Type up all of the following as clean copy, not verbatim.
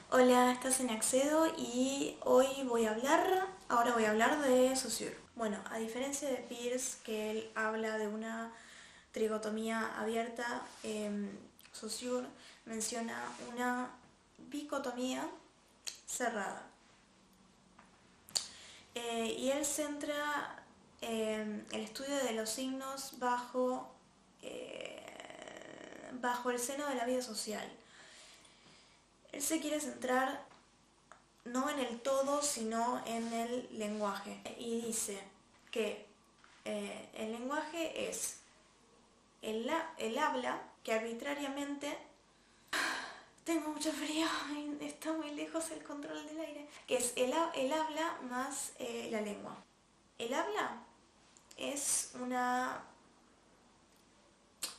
Hola, estás en Accedo y ahora voy a hablar de Saussure. Bueno, a diferencia de Peirce, que él habla de una tricotomía abierta, Saussure menciona una bicotomía cerrada. Y él centra el estudio de los signos bajo el seno de la vida social. Él se quiere centrar no en el todo, sino en el lenguaje. Y dice que el lenguaje es el habla que arbitrariamente... Tengo mucho frío y está muy lejos el control del aire. Que es el habla más la lengua. El habla es una...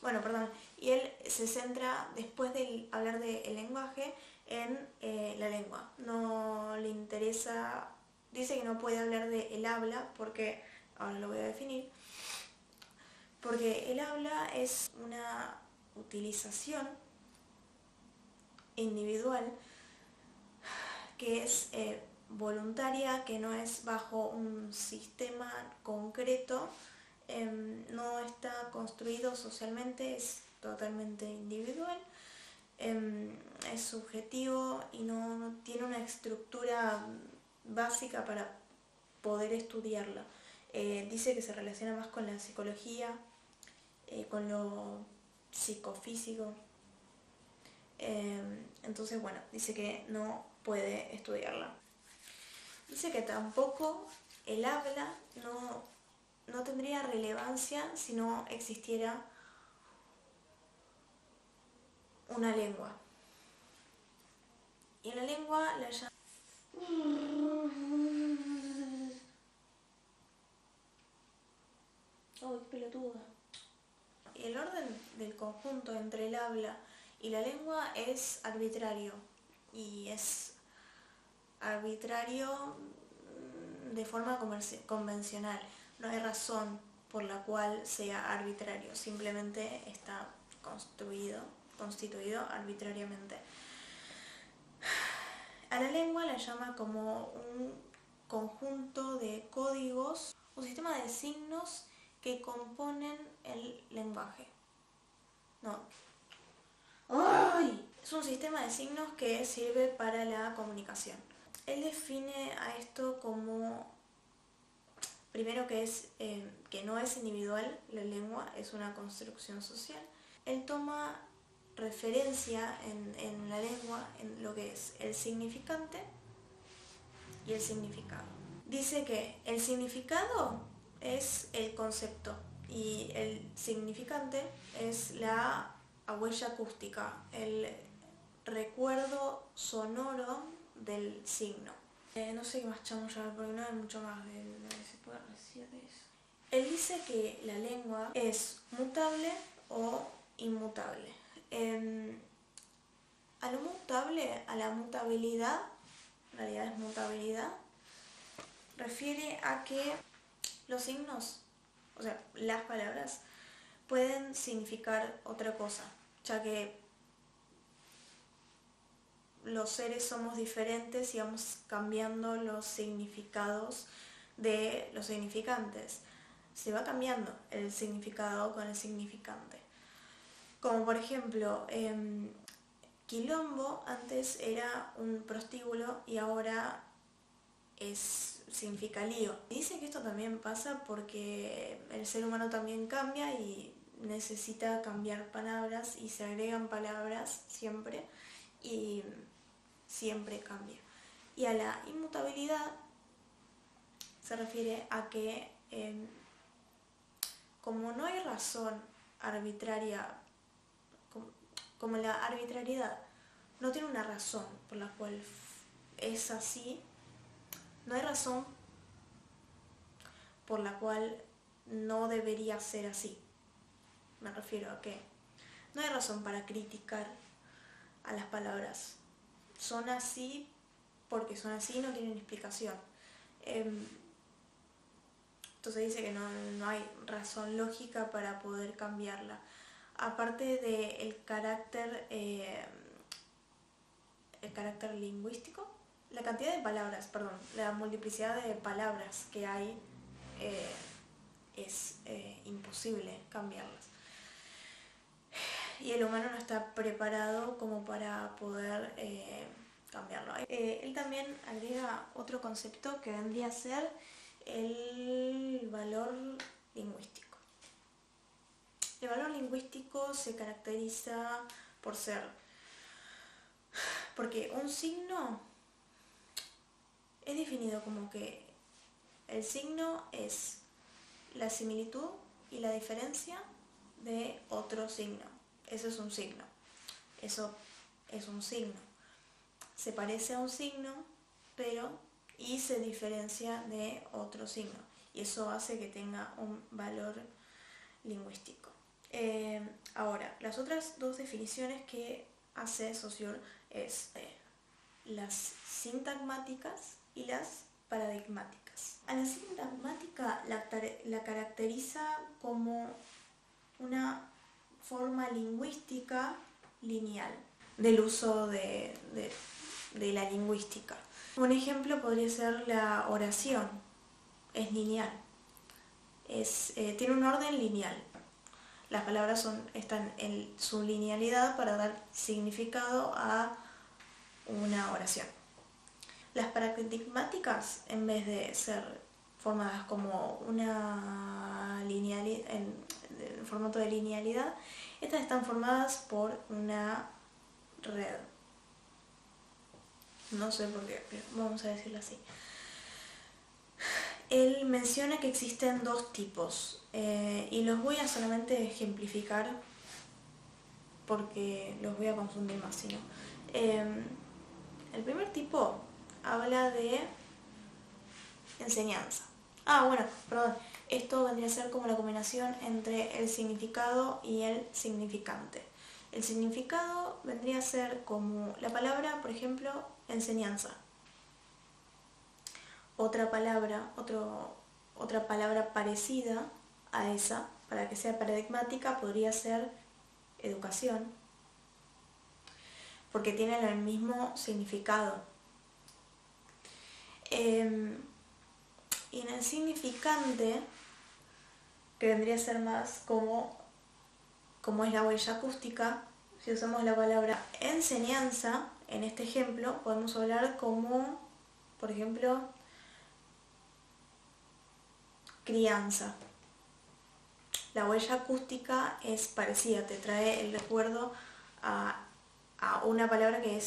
Bueno, perdón. Y él se centra, después de hablar del lenguaje, en la lengua. No le interesa... Dice que no puede hablar de el habla porque... Ahora lo voy a definir. Porque el habla es una utilización individual que es voluntaria, que no es bajo un sistema concreto, no está construido socialmente, es totalmente individual, es subjetivo y no tiene una estructura básica para poder estudiarla. Dice que se relaciona más con la psicología, con lo psicofísico. Entonces, bueno, dice que no puede estudiarla. Dice que tampoco el habla no tendría relevancia si no existiera una lengua. Y en la lengua la llama... ¡Oh, qué pelotuda! El orden del conjunto entre el habla y la lengua es arbitrario. Y es arbitrario de forma convencional. No hay razón por la cual sea arbitrario, simplemente está constituido arbitrariamente. A la lengua la llama como un conjunto de códigos, un sistema de signos que componen el lenguaje. No. ¡Ay! Es un sistema de signos que sirve para la comunicación. Él define a esto como, primero, que no es individual la lengua, es una construcción social. Él toma referencia en la lengua en lo que es el significante y el significado. Dice que el significado es el concepto y el significante es la huella acústica, el recuerdo sonoro del signo. No sé qué más chamullar porque no hay mucho más de lo que se puede decir de eso. Él dice que la lengua es mutable o inmutable. A lo mutable, a la mutabilidad, en realidad es mutabilidad, refiere a que los signos, o sea, las palabras, pueden significar otra cosa, ya que los seres somos diferentes y vamos cambiando los significados de los significantes. Se va cambiando el significado con el significante. Como por ejemplo, quilombo antes era un prostíbulo y ahora significa lío. Dice que esto también pasa porque el ser humano también cambia y necesita cambiar palabras y se agregan palabras siempre y siempre cambia. Y a la inmutabilidad se refiere a que como no hay razón arbitraria, como la arbitrariedad no tiene una razón por la cual es así, no hay razón por la cual no debería ser así. Me refiero a que no hay razón para criticar a las palabras. Son así porque son así y no tienen explicación. Entonces dice que no hay razón lógica para poder cambiarla. Aparte del carácter el carácter lingüístico, la cantidad de palabras, perdón, la multiplicidad de palabras que hay es imposible cambiarlas. Y el humano no está preparado como para poder cambiarlo. Él también agrega otro concepto que vendría a ser el valor lingüístico. El valor lingüístico se caracteriza por ser, porque un signo es definido como que el signo es la similitud y la diferencia de otro signo. Eso es un signo. Eso es un signo. Se parece a un signo, y se diferencia de otro signo. Y eso hace que tenga un valor lingüístico. Ahora, las otras dos definiciones que hace Saussure es las sintagmáticas y las paradigmáticas. A la sintagmática la caracteriza como una forma lingüística lineal del uso de la lingüística. Un ejemplo podría ser la oración. Es lineal. Tiene un orden lineal. Las palabras están en su linealidad para dar significado a una oración. Las paradigmáticas, en vez de ser formadas como una linealidad, en formato de linealidad, estas están formadas por una red. No sé por qué, pero vamos a decirlo así. Él menciona que existen dos tipos y los voy a solamente ejemplificar porque los voy a confundir más, si no. El primer tipo habla de enseñanza. Esto vendría a ser como la combinación entre el significado y el significante. El significado vendría a ser como la palabra, por ejemplo, enseñanza. Otra palabra parecida a esa, para que sea paradigmática, podría ser educación, porque tienen el mismo significado. Y en el significante, que vendría a ser más como es la huella acústica, si usamos la palabra enseñanza, en este ejemplo, podemos hablar como, por ejemplo, crianza. La huella acústica es parecida, te trae el recuerdo a una palabra que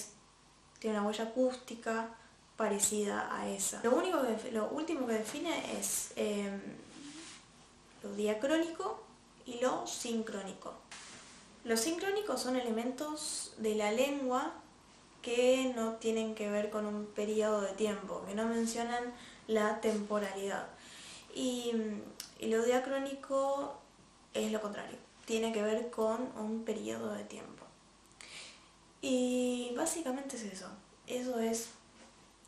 tiene una huella acústica parecida a esa. Lo último que define es lo diacrónico y lo sincrónico. Los sincrónicos son elementos de la lengua que no tienen que ver con un periodo de tiempo, que no mencionan la temporalidad. Y lo diacrónico es lo contrario, tiene que ver con un periodo de tiempo. Y básicamente es eso. Eso es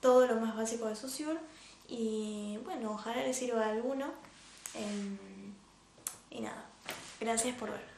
todo lo más básico de Saussure. Y bueno, ojalá les sirva a alguno. Y nada, gracias por ver.